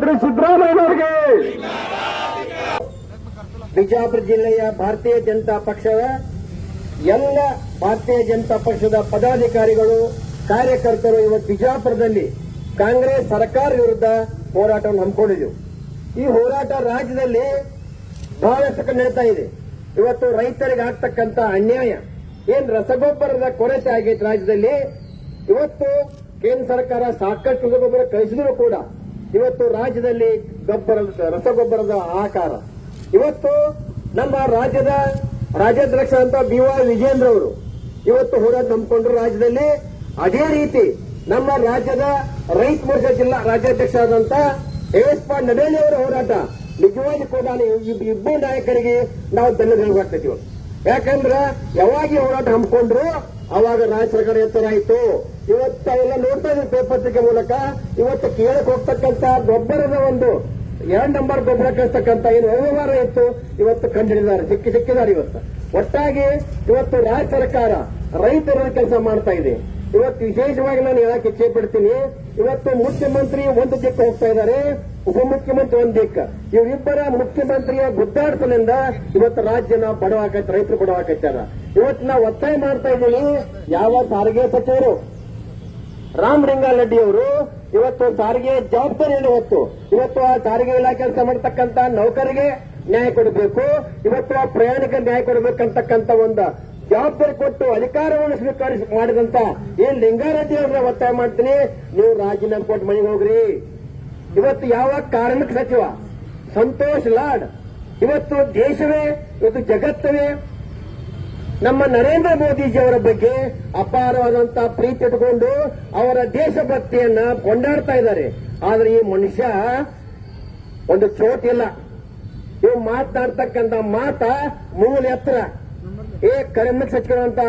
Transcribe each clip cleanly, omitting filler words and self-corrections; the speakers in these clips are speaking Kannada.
ಮುಖ್ಯಮಂತ್ರಿ ಸಿದ್ದರಾಮಯ್ಯನವರಿಗೆ. ಬಿಜಾಪುರ ಜಿಲ್ಲೆಯ ಭಾರತೀಯ ಜನತಾ ಪಕ್ಷದ ಎಲ್ಲ ಭಾರತೀಯ ಜನತಾ ಪಕ್ಷದ ಪದಾಧಿಕಾರಿಗಳು ಕಾರ್ಯಕರ್ತರು ಇವತ್ತು ಬಿಜಾಪುರದಲ್ಲಿ ಕಾಂಗ್ರೆಸ್ ಸರ್ಕಾರ ವಿರುದ್ಧ ಹೋರಾಟವನ್ನು ಹಮ್ಮಿಕೊಂಡಿದ್ದೆವು. ಈ ಹೋರಾಟ ರಾಜ್ಯದಲ್ಲಿ ಬಹಳಷ್ಟು ನಡೀತಾ ಇದೆ. ಇವತ್ತು ರೈತರಿಗೆ ಆಗ್ತಕ್ಕಂಥ ಅನ್ಯಾಯ, ಏನ್ ರಸಗೊಬ್ಬರದ ಕೊರತೆ ಆಗೈತೆ ರಾಜ್ಯದಲ್ಲಿ. ಇವತ್ತು ಕೇಂದ್ರ ಸರ್ಕಾರ ಸಾಕಷ್ಟು ರಸಗೊಬ್ಬರ ಕಳಿಸಿದ್ರು ಕೂಡ ಇವತ್ತು ರಾಜ್ಯದಲ್ಲಿ ರಸಗೊಬ್ಬರದ ಆಕಾರ. ಇವತ್ತು ನಮ್ಮ ರಾಜ್ಯದ ರಾಜ್ಯಾಧ್ಯಕ್ಷ ಅಂತ ಬಿ.ವೈ. ವಿಜೇಂದ್ರ ಅವರು ಇವತ್ತು ಹೋರಾಟ ನಂಬಿಕೊಂಡ್ರು ರಾಜ್ಯದಲ್ಲಿ. ಅದೇ ರೀತಿ ನಮ್ಮ ರಾಜ್ಯದ ರೈತ ಮೋರ್ಚಾ ಜಿಲ್ಲಾ ರಾಜ್ಯಾಧ್ಯಕ್ಷ ಆದಂತ ಎಸ್.ಪಿ. ನಡೇಲಿ ಅವರ ಹೋರಾಟ ನಿಜವಾಗಿ ಕೂಡ ಇಬ್ಬರು ನಾಯಕರಿಗೆ ನಾವು ಧನ್ಯವಾಗ್ತೀವಿ. ಯಾಕಂದ್ರೆ ಯಾವಾಗ ಹೋರಾಟ ಹಮ್ಮಿಕೊಂಡ್ರು ಅವಾಗ ರಾಜ್ಯ ಸರ್ಕಾರ ಎತ್ತರ ಆಯಿತು. ಇವತ್ತು ಅವೆಲ್ಲ ನೋಡ್ತಾ ಇದ್ದೀವಿ ಪೇಪತ್ರಿಕೆ ಮೂಲಕ. ಇವತ್ತು ಕೇಳಕ್ ಹೋಗ್ತಕ್ಕಂತ ಗೊಬ್ಬರದ ಒಂದು 2 ನಂಬರ್ ಗೊಬ್ಬರ ಕಳಿಸ್ತಕ್ಕಂತ ಏನು ವ್ಯವಹಾರ ಇತ್ತು ಇವತ್ತು ಕಂಡಿಡಿದ್ದಾರೆ, ಸಿಕ್ಕಿದ್ದಾರೆ. ಇವತ್ತು ಒಟ್ಟಾಗಿ ಇವತ್ತು ರಾಜ್ಯ ಸರ್ಕಾರ ರೈತರ ಕೆಲಸ ಮಾಡ್ತಾ ಇದೆ. ಇವತ್ತು ವಿಶೇಷವಾಗಿ ನಾನು ಹೇಳಕ್ಕೆ ಇಚ್ಛೆ ಪಡ್ತೀನಿ, ಇವತ್ತು ಮುಖ್ಯಮಂತ್ರಿ ಒಂದು ದಿಕ್ಕ ಹೋಗ್ತಾ ಇದ್ದಾರೆ, ಉಪಮುಖ್ಯಮಂತ್ರಿ ಒಂದು ದಿಕ್ಕ. ಇವರಿಬ್ಬರ ಮುಖ್ಯಮಂತ್ರಿಯ ಗುದ್ದಾಟದಿಂದ ಇವತ್ತು ರಾಜ್ಯನ ಬಡವಾಕೈತೆ, ರೈತರು ಬಡವಾಕೈತಾರ. ಇವತ್ತು ನಾವು ಒತ್ತಾಯ ಮಾಡ್ತಾ ಇದ್ದೀವಿ, ಯಾವ ಸಾರಿಗೆ ಸಚಿವರು ರಾಮಲಿಂಗಾರೆಡ್ಡಿ ಅವರು ಇವತ್ತು ಸಾರಿಗೆ ಜವಾಬ್ದಾರಿಯನ್ನು ಇವತ್ತು ಆ ಸಾರಿಗೆ ಇಲಾಖೆ ಕೆಲಸ ಮಾಡತಕ್ಕಂತ ನೌಕರಿಗೆ ನ್ಯಾಯ ಕೊಡಬೇಕು, ಇವತ್ತು ಆ ಪ್ರಯಾಣಿಕ ನ್ಯಾಯ ಕೊಡಬೇಕಂತಕ್ಕಂತ ಒಂದು ಜವಾಬ್ದಾರಿ ಕೊಟ್ಟು ಅಧಿಕಾರವನ್ನು ಸ್ವೀಕರಿಸಿ ಮಾಡಿದಂತ ಏನ್ ಲಿಂಗಾರೆಡ್ಡಿ ಅವ್ರನ್ನ ಒತ್ತಾಯ ಮಾಡ್ತೀನಿ, ನೀವು ರಾಜೀನಾಮೆ ಕೊಟ್ಟು ಮನೆಗೆ ಹೋಗ್ರಿ. ಇವತ್ತು ಯಾವ ಕಾರ್ಮಿಕ ಸಚಿವ ಸಂತೋಷ್ ಲಾಡ್ ಇವತ್ತು ದೇಶವೇ ಇವತ್ತು ಜಗತ್ತವೇ ನಮ್ಮ ನರೇಂದ್ರ ಮೋದಿಜಿಯವರ ಬಗ್ಗೆ ಅಪಾರವಾದಂತಹ ಪ್ರೀತಿ ಇಟ್ಟುಕೊಂಡು ಅವರ ದೇಶಭಕ್ತಿಯನ್ನ ಕೊಂಡಾಡ್ತಾ ಇದ್ದಾರೆ. ಆದ್ರೆ ಈ ಮನುಷ್ಯ ಒಂದು ಚೋಟಿಲ್ಲ. ಇವು ಮಾತನಾಡ್ತಕ್ಕಂಥ ಮಾತ ಮೂಲ ಎತ್ತರ. ಕಾರ್ಮಿಕ ಸಚಿವರಂತ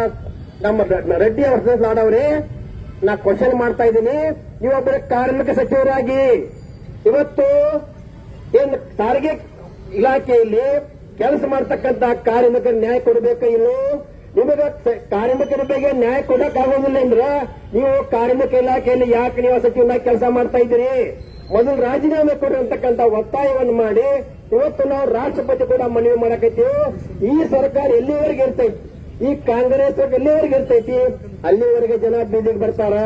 ನಮ್ಮ ರೆಡ್ಡಿ ಅವರ ನಾಡವ್ರೆ, ನಾ ಕ್ವಶನ್ ಮಾಡ್ತಾ ಇದ್ದೀನಿ, ನೀವೊಬ್ಬರ ಕಾರ್ಮಿಕ ಸಚಿವರಾಗಿ ಇವತ್ತು ಏನ್ ಸಾರಿಗೆ ಇಲಾಖೆಯಲ್ಲಿ ಕೆಲಸ ಮಾಡತಕ್ಕಂತ ಕಾರ್ಮಿಕರ ನ್ಯಾಯ ಕೊಡಬೇಕ ಇಲ್ಲೋ? ನಿಮಗೆ ಕಾರ್ಮಿಕರ ಬಗ್ಗೆ ನ್ಯಾಯ ಕೊಡಕ್ ಆಗೋದಿಲ್ಲ ಅಂದ್ರೆ ನೀವು ಕಾರ್ಮಿಕ ಇಲಾಖೆಯಲ್ಲಿ ಯಾಕೆ ನೀವು ಸಚಿವನಾಗಿ ಕೆಲಸ ಮಾಡ್ತಾ ಇದ್ದೀರಿ? ಮೊದಲು ರಾಜೀನಾಮೆ ಕೊಡಿ ಅಂತಕ್ಕಂಥ ಒತ್ತಾಯವನ್ನು ಮಾಡಿ ಇವತ್ತು ನಾವು ರಾಷ್ಟ್ರಪತಿ ಕೂಡ ಮನವಿ ಮಾಡಕತ್ತೀವಿ. ಈ ಸರ್ಕಾರ ಎಲ್ಲಿವರೆಗೆ ಇರ್ತೈತಿ, ಈ ಕಾಂಗ್ರೆಸ್ ಎಲ್ಲಿವರೆಗೆ ಇರ್ತೈತಿ, ಅಲ್ಲಿವರೆಗೆ ಜನ ಬೀದಿಗೆ ಬರ್ತಾರ.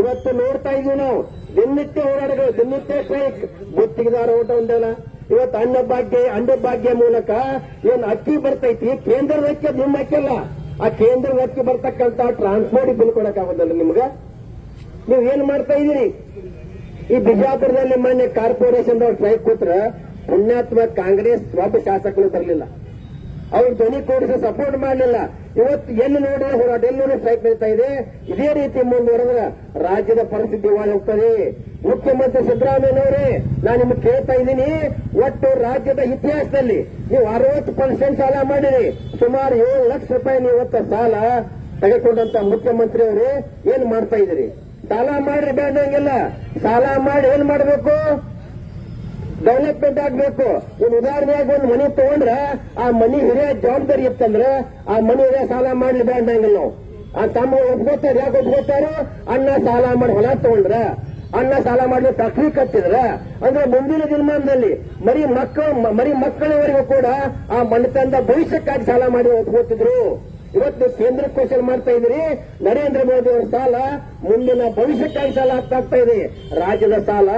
ಇವತ್ತು ನೋಡ್ತಾ ಇದೀವಿ ನಾವು, ದಿನನಿತ್ಯ ಹೋರಾಟಗಳು, ದಿನನಿತ್ಯ ಸ್ಟ್ರೈಕ್, ಗುತ್ತಿಗೆದಾರ ಓಟ ಒಂದಲ್ಲ. ಇವತ್ತು ಅನ್ನಭಾಗ್ಯ ಮೂಲಕ ಏನು ಅಕ್ಕಿ ಬರ್ತೈತಿ, ಕೇಂದ್ರದ ಅಕ್ಕಿ ನಿಮ್ಮ ಅಕ್ಕಿಲ್ಲ, ಆ ಕೇಂದ್ರದ ಅಕ್ಕಿ ಬರ್ತಕ್ಕಂತ ಟ್ರಾನ್ಸ್ಪೋರ್ಟ್ ಬಿಲ್ ಕೊಡಕ್ಕಾಗೋದಲ್ಲ ನಿಮ್ಗ? ನೀವು ಏನ್ ಮಾಡ್ತಾ ಇದೀರಿ? ಈ ಬಿಜಾಪುರದಲ್ಲಿ ಮೊನ್ನೆ ಕಾರ್ಪೊರೇಷನ್ ಸ್ಟ್ರೈಕ್ ಕೂತ್ರ ಪುಣ್ಯಾತ್ಮ ಕಾಂಗ್ರೆಸ್ ಒಬ್ಬ ಶಾಸಕರು ಬರಲಿಲ್ಲ, ಅವ್ರು ಧ್ವನಿ ಕೂಡಿಸಿ ಸಪೋರ್ಟ್ ಮಾಡಲಿಲ್ಲ. ಇವತ್ತು ಎಲ್ಲಿ ನೋಡಿ ಹೋರಾಟ, ಎಲ್ಲಿ ನೋಡಿ ಸ್ಟ್ರೈಕ್ ನಡೀತಾ ಇದೆ. ಇದೇ ರೀತಿ ಮುಂದುವರೆದ್ರೆ ರಾಜ್ಯದ ಪರಿಸ್ಥಿತಿ ಒಳಗೆ ಹೋಗ್ತದೆ. ಮುಖ್ಯಮಂತ್ರಿ ಸಿದ್ದರಾಮಯ್ಯನವರೇ, ನಾನು ನಿಮ್ಗೆ ಕೇಳ್ತಾ ಇದ್ದೀನಿ, ಒಟ್ಟು ರಾಜ್ಯದ ಇತಿಹಾಸದಲ್ಲಿ ನೀವು 60% ಸಾಲ ಮಾಡಿರಿ, ಸುಮಾರು 7 ಲಕ್ಷ ರೂಪಾಯಿ ನೀವು ಇವತ್ತು ಸಾಲ ತೆಗೆದುಕೊಂಡಂತ ಮುಖ್ಯಮಂತ್ರಿ ಅವರೇ ಏನ್ ಮಾಡ್ತಾ ಇದ್ದೀರಿ? ಸಾಲ ಮಾಡ್ರಿ, ಬೇಡಂಗಿಲ್ಲ. ಸಾಲ ಮಾಡಿ ಏನ್ ಮಾಡಬೇಕು? ಡೆವಲಪ್ಮೆಂಟ್ ಆಗ್ಬೇಕು. ಒಂದು ಉದಾಹರಣೆಯಾಗಿ ಒಂದು ಮನೆ ತಗೊಂಡ್ರೆ ಆ ಮನೆ ಹಿರಿಯ ಜವಾಬ್ದಾರಿ ಇತ್ತಂದ್ರೆ ಆ ಮನೆ ಹಿರಿಯ ಸಾಲ ಮಾಡ್ಲಿ ಬೇಡಂಗಿಲ್ಲ. ನಾವು ಆ ತಮ್ಮ ಒಪ್ಕೋತಾರೆ, ಯಾಕೆ ಒಪ್ಕೋತಾರೋ? ಅಣ್ಣ ಸಾಲ ಮಾಡಿ ಹೊಲ ತಗೊಂಡ್ರ, ಅಣ್ಣ ಸಾಲ ಮಾಡಿ ಫ್ಯಾಕ್ಟ್ರಿ ಕಟ್ಟಿದ್ರ ಅಂದ್ರೆ ಮುಂದಿನ ದಿನಮಾನದಲ್ಲಿ ಮರಿ ಮಕ್ಕಳವರೆಗೂ ಕೂಡ ಆ ಮನೆತನದ ಭವಿಷ್ಯಕ್ಕಾಗಿ ಸಾಲ ಮಾಡಿ ಒಪ್ಕೋತಿದ್ರು. ಇವತ್ತು ಕೇಂದ್ರ ಕ್ವಶನ್ ಮಾಡ್ತಾ ಇದ್ದೀರಿ, ನರೇಂದ್ರ ಮೋದಿ ಅವರ ಸಾಲ ಮುಂದಿನ ಭವಿಷ್ಯಕ್ಕಾಗಿ ಸಾಲ ಆಗ್ತಾ ಇದೆ. ರಾಜ್ಯದ ಸಾಲ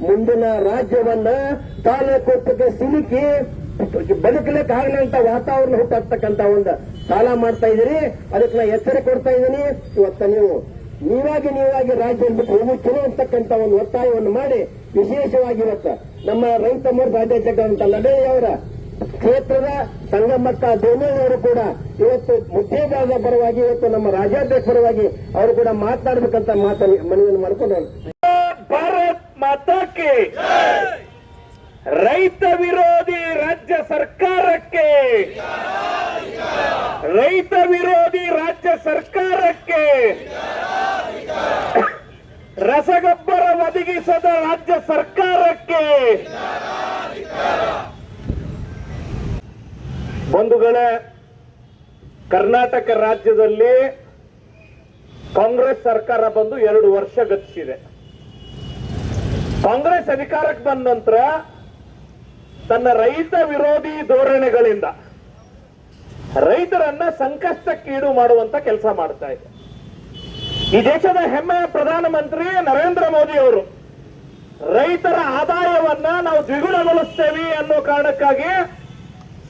ಮುಂದಿನ ರಾಜ್ಯವನ್ನ ಸಾಲ ಕೊಟ್ಟಕ್ಕೆ ಸಿಲುಕಿ ಬದುಕಲಿಕ್ಕೆ ಆಗಲಂತ ವಾತಾವರಣ ಹುಟ್ಟಾಗ್ತಕ್ಕಂತ ಒಂದು ಸಾಲ ಮಾಡ್ತಾ ಇದ್ದೀರಿ. ಅದಕ್ಕೆ ನಾ ಎಚ್ಚರ ಕೊಡ್ತಾ ಇದ್ದೀನಿ. ಇವತ್ತ ನೀವಾಗಿ ರಾಜ್ಯ ಬಿಟ್ಟು ಹೋಗುತ್ತಿರೋ ಅಂತಕ್ಕಂಥ ಒಂದು ಒತ್ತಾಯವನ್ನು ಮಾಡಿ ವಿಶೇಷವಾಗಿ ಇವತ್ತು ನಮ್ಮ ರೈತ ಮೋರ್ಚಾ ರಾಜ್ಯಾಧ್ಯಕ್ಷ ಅಂತ ನಡೇಲಿ ಅವರ ಕ್ಷೇತ್ರದ ಸಂಗಮಕ್ಕ ದೇವೇಗೌಡರು ಕೂಡ ಇವತ್ತು ಮುದ್ದೇದಾರರ ಪರವಾಗಿ, ಇವತ್ತು ನಮ್ಮ ರಾಜ್ಯಾಧ್ಯಕ್ಷ ಪರವಾಗಿ ಅವರು ಕೂಡ ಮಾತನಾಡಬೇಕಂತ ಮನವಿಯನ್ನು ಮಾಡಿಕೊಂಡು, ಭಾರತ್ ಮಾತಾಕ್ಕೆ ರೈತ ವಿರೋಧಿ ರಾಜ್ಯ ಸರ್ಕಾರಕ್ಕೆ, ರೈತ ವಿರೋಧಿ ರಾಜ್ಯ ಸರ್ಕಾರಕ್ಕೆ, ರಸಗೊಬ್ಬರ ಒದಗಿಸದ ರಾಜ್ಯ ಸರ್ಕಾರಕ್ಕೆ. ಬಂಧುಗಳೇ, ಕರ್ನಾಟಕ ರಾಜ್ಯದಲ್ಲಿ ಕಾಂಗ್ರೆಸ್ ಸರ್ಕಾರ ಬಂದು 2 ವರ್ಷ ಗತಿಸಿದೆ. ಕಾಂಗ್ರೆಸ್ ಅಧಿಕಾರಕ್ಕೆ ಬಂದ ನಂತರ ತನ್ನ ರೈತ ವಿರೋಧಿ ಧೋರಣೆಗಳಿಂದ ರೈತರನ್ನ ಸಂಕಷ್ಟಕ್ಕೀಡು ಮಾಡುವಂತ ಕೆಲಸ ಮಾಡ್ತಾ ಇದೆ. ಈ ದೇಶದ ಹೆಮ್ಮೆಯ ಪ್ರಧಾನಮಂತ್ರಿ ನರೇಂದ್ರ ಮೋದಿ ಅವರು ರೈತರ ಆದಾಯವನ್ನ ನಾವು ದ್ವಿಗುಣಗೊಳಿಸ್ತೇವೆ ಅನ್ನೋ ಕಾರಣಕ್ಕಾಗಿ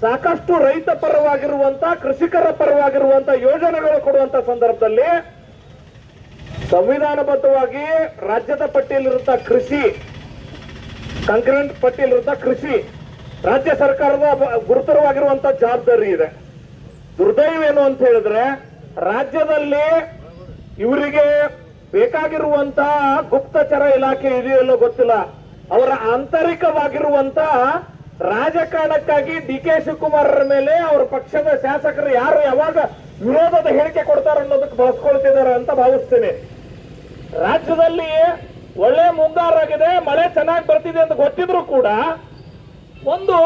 ಸಾಕಷ್ಟು ರೈತ ಪರವಾಗಿರುವಂತ ಕೃಷಿಕರ ಪರವಾಗಿರುವಂತ ಯೋಜನೆಗಳು ಕೊಡುವಂತ ಸಂದರ್ಭದಲ್ಲಿ ಸಂವಿಧಾನಬದ್ಧವಾಗಿ ರಾಜ್ಯದ ಪಟ್ಟಿಯಲ್ಲಿರುತ್ತ ಕೃಷಿ ಕಾಂಕ್ರೆಂಟ್ ಪಟ್ಟಿಯಲ್ಲಿರುತ್ತ ಕೃಷಿ ರಾಜ್ಯ ಸರ್ಕಾರದ ಗುರುತರವಾಗಿರುವಂತ ಜವಾಬ್ದಾರಿ ಇದೆ. ದುರ್ದೈವೇನು ಅಂತ ಹೇಳಿದ್ರೆ ರಾಜ್ಯದಲ್ಲಿ ಇವರಿಗೆ ಬೇಕಾಗಿರುವಂತಹ ಗುಪ್ತಚರ ಇಲಾಖೆ ಇದೆಯಲ್ಲೋ ಗೊತ್ತಿಲ್ಲ, ಅವರ ಆಂತರಿಕವಾಗಿರುವಂತಹ ರಾಜಕಾರಣಕ್ಕಾಗಿ ಡಿ ಕೆ ಶಿವಕುಮಾರ್ ಮೇಲೆ ಅವರ ಪಕ್ಷದ ಶಾಸಕರು ಯಾರು ಯಾವಾಗ ವಿರೋಧದ ಹೇಳಿಕೆ ಕೊಡ್ತಾರ ಅನ್ನೋದಕ್ಕೆ ಬಳಸ್ಕೊಳ್ತಿದ್ದಾರೆ ಅಂತ ಭಾವಿಸ್ತೇನೆ. ರಾಜ್ಯದಲ್ಲಿ ಒಳ್ಳೆ ಮುಂಗಾರಾಗಿದೆ, ಮಳೆ ಚೆನ್ನಾಗಿ ಬರ್ತಿದೆ ಅಂತ ಗೊತ್ತಿದ್ರು ಕೂಡ ಒಂದು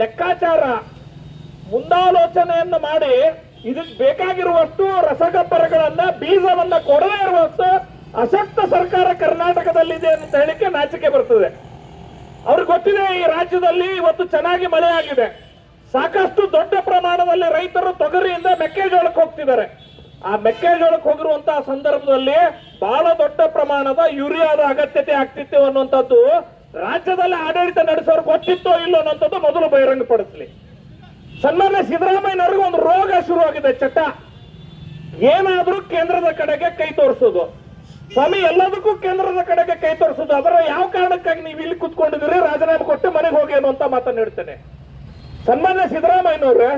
ಲೆಕ್ಕಾಚಾರ ಮುಂದಾಲೋಚನೆಯನ್ನು ಮಾಡಿ ಇದಕ್ಕೆ ಬೇಕಾಗಿರುವಷ್ಟು ರಸಗೊಬ್ಬರಗಳನ್ನ ಬೀಜವನ್ನ ಕೊಡದೇ ಇರುವಷ್ಟು ಅಶಕ್ತ ಸರ್ಕಾರ ಕರ್ನಾಟಕದಲ್ಲಿದೆ ಅಂತ ಹೇಳಿಕೆ ನಾಚಿಕೆ ಬರ್ತದೆ. ಅವ್ರಿಗೆ ಗೊತ್ತಿದೆ ಈ ರಾಜ್ಯದಲ್ಲಿ ಇವತ್ತು ಚೆನ್ನಾಗಿ ಮಳೆ ಆಗಿದೆ, ಸಾಕಷ್ಟು ದೊಡ್ಡ ಪ್ರಮಾಣದಲ್ಲಿ ರೈತರು ತೊಗರಿಯಿಂದ ಮೆಕ್ಕೆಜೋಳಕ್ಕೆ ಹೋಗ್ತಿದ್ದಾರೆ. ಆ ಮೆಕ್ಕೆಜೋಳಕ್ಕೆ ಹೋಗಿರುವಂತಹ ಸಂದರ್ಭದಲ್ಲಿ ಬಹಳ ದೊಡ್ಡ ಪ್ರಮಾಣದ ಯೂರಿಯಾದ ಅಗತ್ಯತೆ ಆಗ್ತಿತ್ತು ಅನ್ನುವಂಥದ್ದು ರಾಜ್ಯದಲ್ಲಿ ಆಡಳಿತ ನಡೆಸೋರು ಗೊತ್ತಿತ್ತೋ ಇಲ್ಲೋ ಅನ್ನೋಂಥದ್ದು ಮೊದಲು ಬಹಿರಂಗಪಡಿಸಲಿ. ಸನ್ಮಾನ್ಯ ಸಿದ್ದರಾಮಯ್ಯನವ್ರಿಗೆ ಒಂದು ರೋಗ ಶುರುವಾಗಿದೆ, ಚಟ. ಏನಾದ್ರೂ ಕೇಂದ್ರದ ಕಡೆಗೆ ಕೈ ತೋರಿಸೋದು. ಸ್ವಾಮಿ, ಎಲ್ಲದಕ್ಕೂ ಕೇಂದ್ರದ ಕಡೆಗೆ ಕೈ ತೋರಿಸೋದು. ಅದರ ಯಾವ ಕಾರಣಕ್ಕಾಗಿ ನೀವು ಇಲ್ಲಿ ಕುತ್ಕೊಂಡಿದ್ದೀರಿ, ರಾಜೀನಾಮೆ ಕೊಟ್ಟು ಮನೆಗೆ ಹೋಗಿ ಅನ್ನುವಂತ ಮಾತನ್ನು ಹೇಳ್ತೇನೆ. ಸನ್ಮಾನ್ಯ ಸಿದ್ದರಾಮಯ್ಯನವ್ರೆ,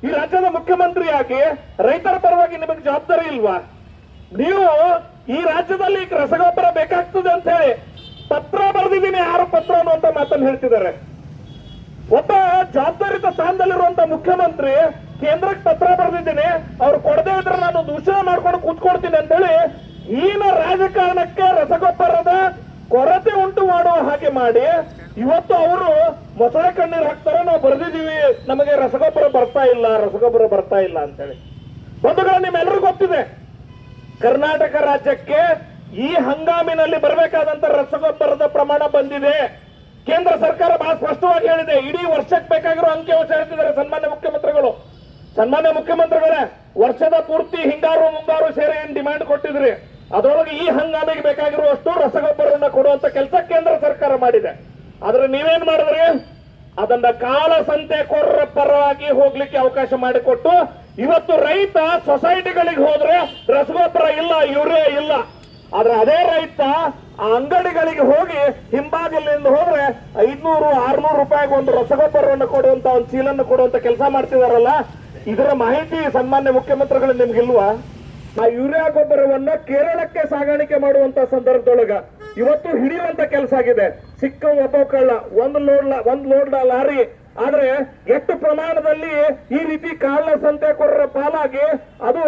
ಈ ರಾಜ್ಯದ ಮುಖ್ಯಮಂತ್ರಿಯಾಗಿ ರೈತರ ಪರವಾಗಿ ನಿಮಗೆ ಜವಾಬ್ದಾರಿ ಇಲ್ವಾ? ನೀವು ಈ ರಾಜ್ಯದಲ್ಲಿ ರಸಗೊಬ್ಬರ ಬೇಕಾಗ್ತದೆ ಅಂತ ಹೇಳಿ ಪತ್ರ ಬರೆದಿದ್ದೀನಿ, ಯಾರು ಪತ್ರ ಅನ್ನುವಂತ ಮಾತನ್ನು ಹೇಳ್ತಿದ್ದಾರೆ. ಒಬ್ಬ ಜವಾಬ್ದಾರಿತ ಸ್ಥಾನದಲ್ಲಿರುವಂತ ಮುಖ್ಯಮಂತ್ರಿ ಕೇಂದ್ರಕ್ಕೆ ಪತ್ರ ಬರೆದಿದ್ದೀನಿ, ಅವ್ರು ಕೊಡದೇ ಇದ್ರೆ ನಾನು ದೂಷಣೆ ಮಾಡ್ಕೊಂಡು ಕೂತ್ಕೊಡ್ತೀನಿ ಅಂತೇಳಿ ಈನ ರಾಜಕಾರಣಕ್ಕೆ ರಸಗೊಬ್ಬರದ ಕೊರತೆ ಉಂಟು ಮಾಡುವ ಹಾಗೆ ಮಾಡಿ ಇವತ್ತು ಅವರು ಮೊಸಳೆ ಕಣ್ಣೀರು ಹಾಕ್ತಾರೆ. ನಾವು ಬರೆದಿದ್ದೀವಿ, ನಮಗೆ ರಸಗೊಬ್ಬರ ಬರ್ತಾ ಇಲ್ಲ ಅಂತೇಳಿ. ಬಂಧುಗಳು, ನಿಮ್ಮೆಲ್ಲರಿಗೂ ಗೊತ್ತಿದೆ, ಕರ್ನಾಟಕ ರಾಜ್ಯಕ್ಕೆ ಈ ಹಂಗಾಮಿನಲ್ಲಿ ಬರಬೇಕಾದಂತ ರಸಗೊಬ್ಬರದ ಪ್ರಮಾಣ ಬಂದಿದೆ. ಕೇಂದ್ರ ಸರ್ಕಾರ ಬಹಳ ಸ್ಪಷ್ಟವಾಗಿ ಹೇಳಿದೆ, ಇಡೀ ವರ್ಷಕ್ಕೆ ಬೇಕಾಗಿರೋ ಅಂಕಿಅಂಶ ಹೇಳ್ತಿದ್ದಾರೆ ಸನ್ಮಾನ್ಯ ಮುಖ್ಯಮಂತ್ರಿಗಳು. ಸನ್ಮಾನ್ಯ ಮುಖ್ಯಮಂತ್ರಿಗಳೇ, ವರ್ಷದ ಪೂರ್ತಿ ಹಿಂಗಾರು ಮುಂಗಾರು ಸೇರಿ ಏನ್ ಡಿಮ್ಯಾಂಡ್ ಕೊಟ್ಟಿದ್ರಿ, ಅದರೊಳಗೆ ಈ ಹಂಗಾಮಿಗೆ ಬೇಕಾಗಿರುವಷ್ಟು ರಸಗೊಬ್ಬರವನ್ನು ಕೊಡುವಂತ ಕೆಲಸ ಕೇಂದ್ರ ಸರ್ಕಾರ ಮಾಡಿದೆ. ಆದ್ರೆ ನೀವೇನ್ ಮಾಡಿದ್ರಿ, ಅದನ್ನ ಕಾಲ ಸಂತೆಕೋರರ ಪರವಾಗಿ ಹೋಗ್ಲಿಕ್ಕೆ ಅವಕಾಶ ಮಾಡಿಕೊಟ್ಟು ಇವತ್ತು ರೈತ ಸೊಸೈಟಿಗಳಿಗೆ ಹೋದ್ರೆ ರಸಗೊಬ್ಬರ ಇಲ್ಲ, ಯೂರಿಯಾ ಇಲ್ಲ. ಆದ್ರೆ ಅದೇ ರೈತ ಆ ಅಂಗಡಿಗಳಿಗೆ ಹೋಗಿ ಹಿಂಬಾಗಿಲಿಂದ ಹೋದ್ರೆ 500-600 ರೂಪಾಯಿಗೆ ಒಂದು ರಸಗೊಬ್ಬರವನ್ನು ಕೊಡುವಂತ ಒಂದು ಚೀಲನ್ನು ಕೊಡುವಂತ ಕೆಲಸ ಮಾಡ್ತಿದಾರಲ್ಲ, ಇದರ ಮಾಹಿತಿ ಸನ್ಮಾನ್ಯ ಮುಖ್ಯಮಂತ್ರಿಗಳು ನಿಮ್ಗಿಲ್ವಾ? ಆ ಯೂರಿಯಾ ಗೊಬ್ಬರವನ್ನ ಕೇರಳಕ್ಕೆ ಸಾಗಾಣಿಕೆ ಮಾಡುವಂತ ಸಂದರ್ಭದೊಳಗ ಇವತ್ತು ಹಿಡಿಯುವಂತ ಕೆಲಸ ಆಗಿದೆ. ಸಿಕ್ಕ ಒಬ್ಬ ಕಳ್ಳ ಒಂದ್ ಲೋಡ್ ಲಾರಿ. ಆದ್ರೆ ಎಷ್ಟು ಪ್ರಮಾಣದಲ್ಲಿ ಈ ರೀತಿ ಕಾಳ ಸಂತೆಕೋರರ ಪಾಲಾಗಿ ಅದು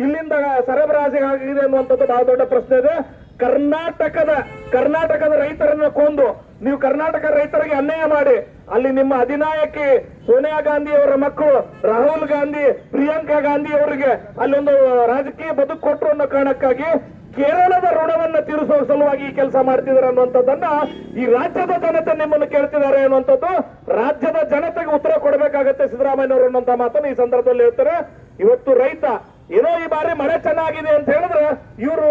ಇಲ್ಲಿಂದ ಸರಬರಾಜಿಗೆ ಆಗಿದೆ ಅನ್ನುವಂಥದ್ದು ಬಹಳ ದೊಡ್ಡ ಪ್ರಶ್ನೆ ಇದೆ. ಕರ್ನಾಟಕದ ರೈತರನ್ನ ಕೊಂದು ನೀವು ಕರ್ನಾಟಕ ರೈತರಿಗೆ ಅನ್ಯಾಯ ಮಾಡಿ ಅಲ್ಲಿ ನಿಮ್ಮ ಅಧಿನಾಯಕಿ ಸೋನಿಯಾ ಗಾಂಧಿ ಅವರ ಮಕ್ಕಳು ರಾಹುಲ್ ಗಾಂಧಿ, ಪ್ರಿಯಾಂಕಾ ಗಾಂಧಿ ಅವರಿಗೆ ಅಲ್ಲೊಂದು ರಾಜಕೀಯ ಬದುಕು ಕೊಟ್ಟರು ಅನ್ನೋ ಕಾರಣಕ್ಕಾಗಿ ಕೇರಳದ ಋಣವನ್ನ ತೀರಿಸುವ ಸಲುವಾಗಿ ಈ ಕೆಲಸ ಮಾಡ್ತಿದ್ದಾರೆ ಅನ್ನುವಂಥದ್ದನ್ನ ಈ ರಾಜ್ಯದ ಜನತೆ ನಿಮ್ಮನ್ನು ಕೇಳ್ತಿದ್ದಾರೆ ಅನ್ನುವಂಥದ್ದು ರಾಜ್ಯದ ಜನತೆಗೆ ಉತ್ತರ ಕೊಡಬೇಕಾಗತ್ತೆ ಸಿದ್ದರಾಮಯ್ಯನವರು ಅನ್ನುವಂತ ಮಾತನ್ನು ಈ ಸಂದರ್ಭದಲ್ಲಿ ಹೇಳ್ತಾರೆ. ಇವತ್ತು ರೈತ ಏನೋ ಈ ಬಾರಿ ಮಳೆ ಚೆನ್ನಾಗಿದೆ ಅಂತ ಹೇಳಿದ್ರೆ ಇವರು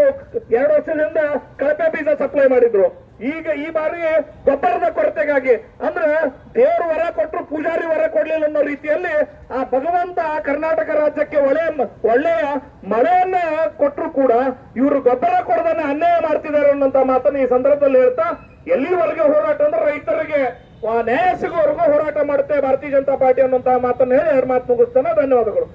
2 ವರ್ಷದಿಂದ ಕಳಪೆ ಬೀಜ ಸಪ್ಲೈ ಮಾಡಿದ್ರು. ಈಗ ಈ ಬಾರಿ ಗೊಬ್ಬರದ ಕೊರತೆಗಾಗಿ ಅಂದ್ರೆ ದೇವರು ವರ ಕೊಟ್ಟರು ಪೂಜಾರಿ ವರ ಕೊಡ್ಲಿಲ್ಲ ಅನ್ನೋ ರೀತಿಯಲ್ಲಿ ಆ ಭಗವಂತ ಕರ್ನಾಟಕ ರಾಜ್ಯಕ್ಕೆ ಒಳ್ಳೆಯ ಮಳೆಯನ್ನ ಕೊಟ್ಟರು ಕೂಡ ಇವರು ಗೊಬ್ಬರ ಕೊಡದನ್ನ ಅನ್ಯಾಯ ಮಾಡ್ತಿದ್ದಾರೆ ಅನ್ನೋಂತ ಮಾತನ್ನು ಈ ಸಂದರ್ಭದಲ್ಲಿ ಹೇಳ್ತಾ, ಎಲ್ಲಿವರೆಗೆ ಹೋರಾಟ ಅಂದ್ರೆ ರೈತರಿಗೆ ನ್ಯಾಯ ಸಿಗುವವರೆಗೂ ಹೋರಾಟ ಮಾಡುತ್ತೆ ಭಾರತೀಯ ಜನತಾ ಪಾರ್ಟಿ ಅನ್ನುವಂತಹ ಮಾತನ್ನು ಹೇಳಿ 2 ಮಾತು ಮುಗಿಸ್ತಾನೆ. ಧನ್ಯವಾದಗಳು.